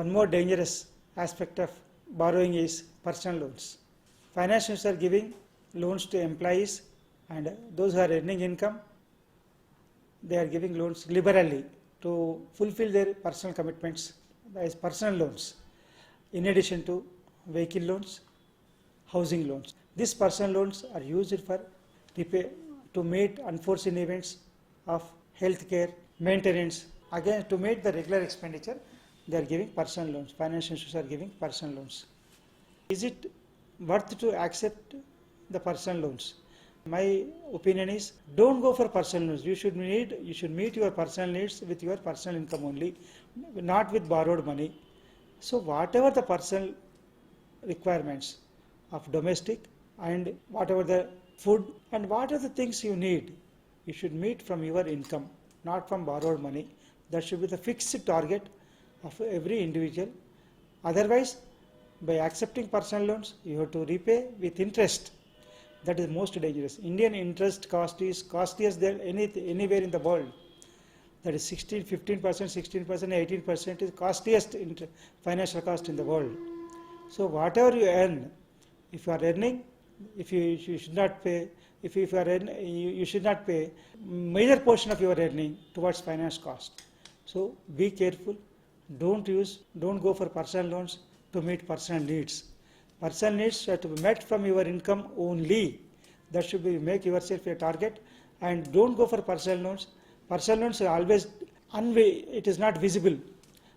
One more dangerous aspect of borrowing is personal loans. Financiers are giving loans to employees and those who are earning income, they are giving loans liberally to fulfill their personal commitments as personal loans, in addition to vehicle loans, housing loans. These personal loans are used for to meet unforeseen events of healthcare, maintenance. Again, to meet the regular expenditure, they are giving personal loans. Financial institutions are giving personal loans. Is it worth to accept the personal loans? My opinion is, don't go for personal loans. You should meet your personal needs with your personal income only, not with borrowed money. So whatever the personal requirements of domestic and whatever the food and what are the things you need, you should meet from your income, not from borrowed money. That should be the fixed target of every individual. Otherwise, by accepting personal loans, you have to repay with interest. That is most dangerous. Indian interest cost is costlier than anywhere in the world. That is 15%, 16%, 18% is costliest financial cost in the world. So whatever you earn, if you are earning, if you should not pay, if you are you should not pay major portion of your earning towards finance cost. So be careful. Don't go for personal loans to meet personal needs. Personal needs are to be met from your income only. That should be, make yourself a target, and don't go for personal loans. Personal loans are always it is not visible.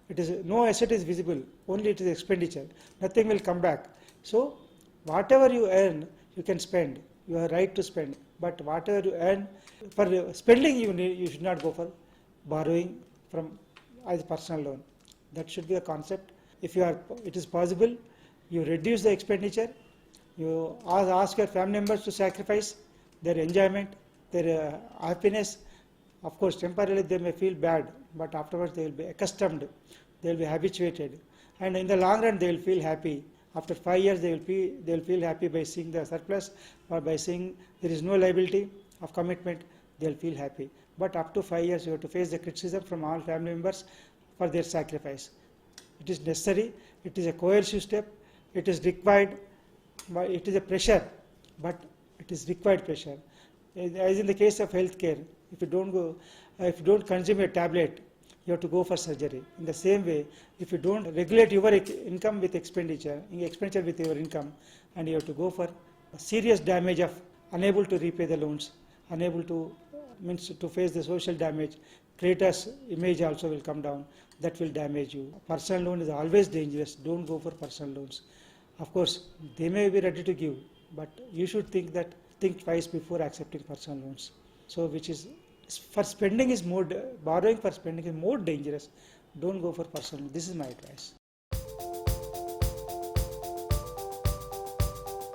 It is no asset is visible. Only it is expenditure. Nothing will come back. So whatever you earn, you can spend. You have right to spend. But whatever you earn for spending, you should not go for borrowing from as personal loan. That should be a concept. If it is possible, you reduce the expenditure. You ask your family members to sacrifice their enjoyment, their happiness. Of course, temporarily they may feel bad, but afterwards they will be accustomed. They will be habituated, and in the long run they will feel happy. After 5 years, they will feel happy by seeing the surplus or by seeing there is no liability of commitment. They will feel happy. But up to 5 years, you have to face the criticism from all family members for their sacrifice. It is necessary. It is a coercive step. It is required. It is a pressure, but it is required pressure. As in the case of healthcare, if you don't consume a tablet, you have to go for surgery. In the same way, if you don't regulate your income with expenditure with your income, and you have to go for a serious damage of unable to repay the loans, unable to face the social damage, creditors' image also will come down. That will damage you. Personal loan is always dangerous. Don't go for personal loans. Of course, they may be ready to give, but you should think twice before accepting personal loans. So, which is for spending is more, borrowing for spending is more dangerous. Don't go for personal loan. This is my advice.